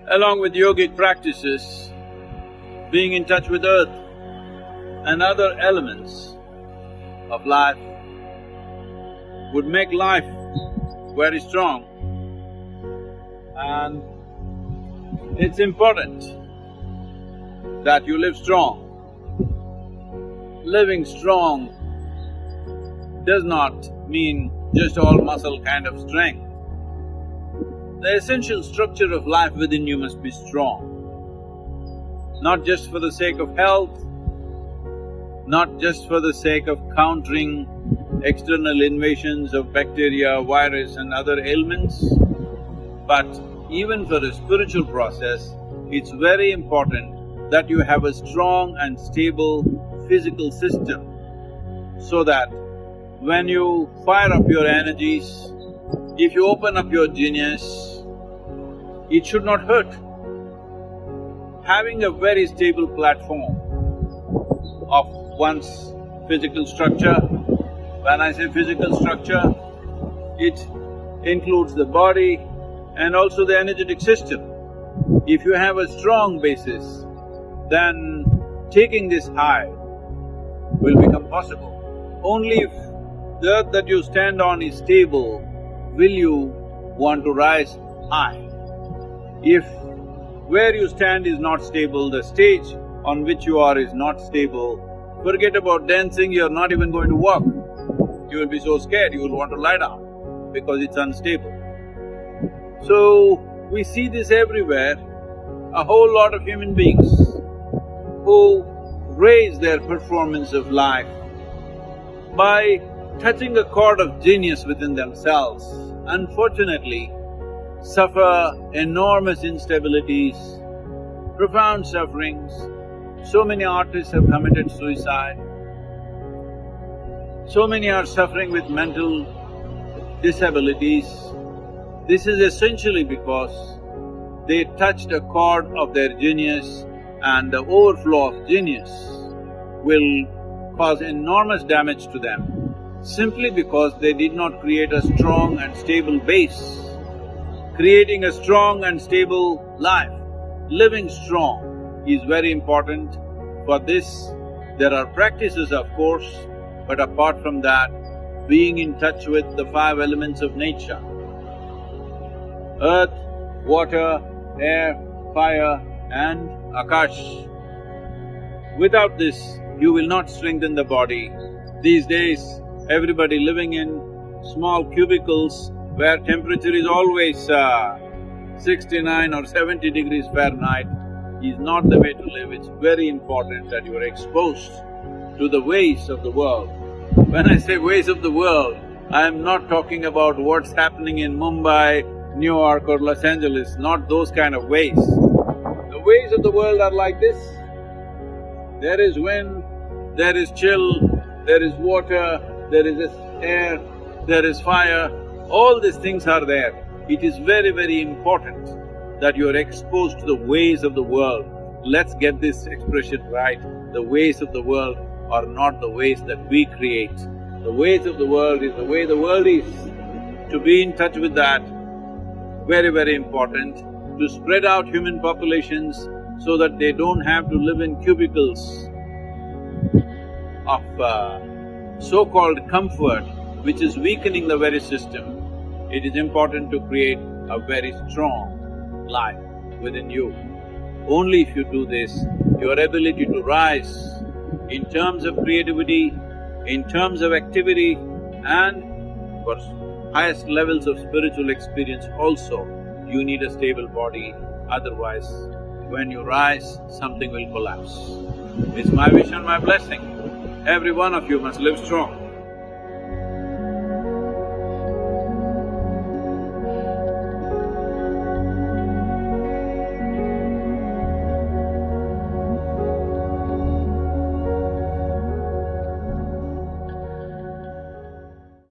Along with yogic practices, being in touch with earth and other elements of life would make life very strong. And it's important that you live strong. Living strong does not mean just all muscle kind of strength. The essential structure of life within you must be strong. Not just for the sake of health, not just for the sake of countering external invasions of bacteria, virus and other ailments, but even for a spiritual process, it's very important that you have a strong and stable physical system so that when you fire up your energies, if you open up your genius, it should not hurt. Having a very stable platform of one's physical structure, when I say physical structure, it includes the body and also the energetic system. If you have a strong basis, then taking this high will become possible. Only if the earth that you stand on is stable, will you want to rise high. If where you stand is not stable, the stage on which you are is not stable, forget about dancing, you're not even going to walk. You will be so scared, you will want to lie down because it's unstable. So, we see this everywhere, a whole lot of human beings who raise their performance of life by touching a chord of genius within themselves, unfortunately suffer enormous instabilities, profound sufferings. So many artists have committed suicide, so many are suffering with mental disabilities. This is essentially because they touched a chord of their genius, and the overflow of genius will cause enormous damage to them simply because they did not create a strong and stable base. Creating a strong and stable life, living strong is very important. For this, there are practices of course, but apart from that, being in touch with the five elements of nature: earth, water, air, fire and Akash. Without this, you will not strengthen the body. These days, everybody living in small cubicles where temperature is always 69 or 70 degrees Fahrenheit is not the way to live. It's very important that you are exposed to the ways of the world. When I say ways of the world, I am not talking about what's happening in Mumbai, New York or Los Angeles, not those kind of ways. The ways of the world are like this. There is wind, there is chill, there is water, there is air, there is fire, all these things are there. It is very, very important that you are exposed to the ways of the world. Let's get this expression right. The ways of the world are not the ways that we create. The ways of the world is the way the world is. To be in touch with that, very, very important. To spread out human populations so that they don't have to live in cubicles of so-called comfort, which is weakening the very system. It is important to create a very strong life within you. Only if you do this, your ability to rise in terms of creativity, in terms of activity and for highest levels of spiritual experience also, you need a stable body, otherwise when you rise, something will collapse. It's my wish and my blessing. Every one of you must live strong.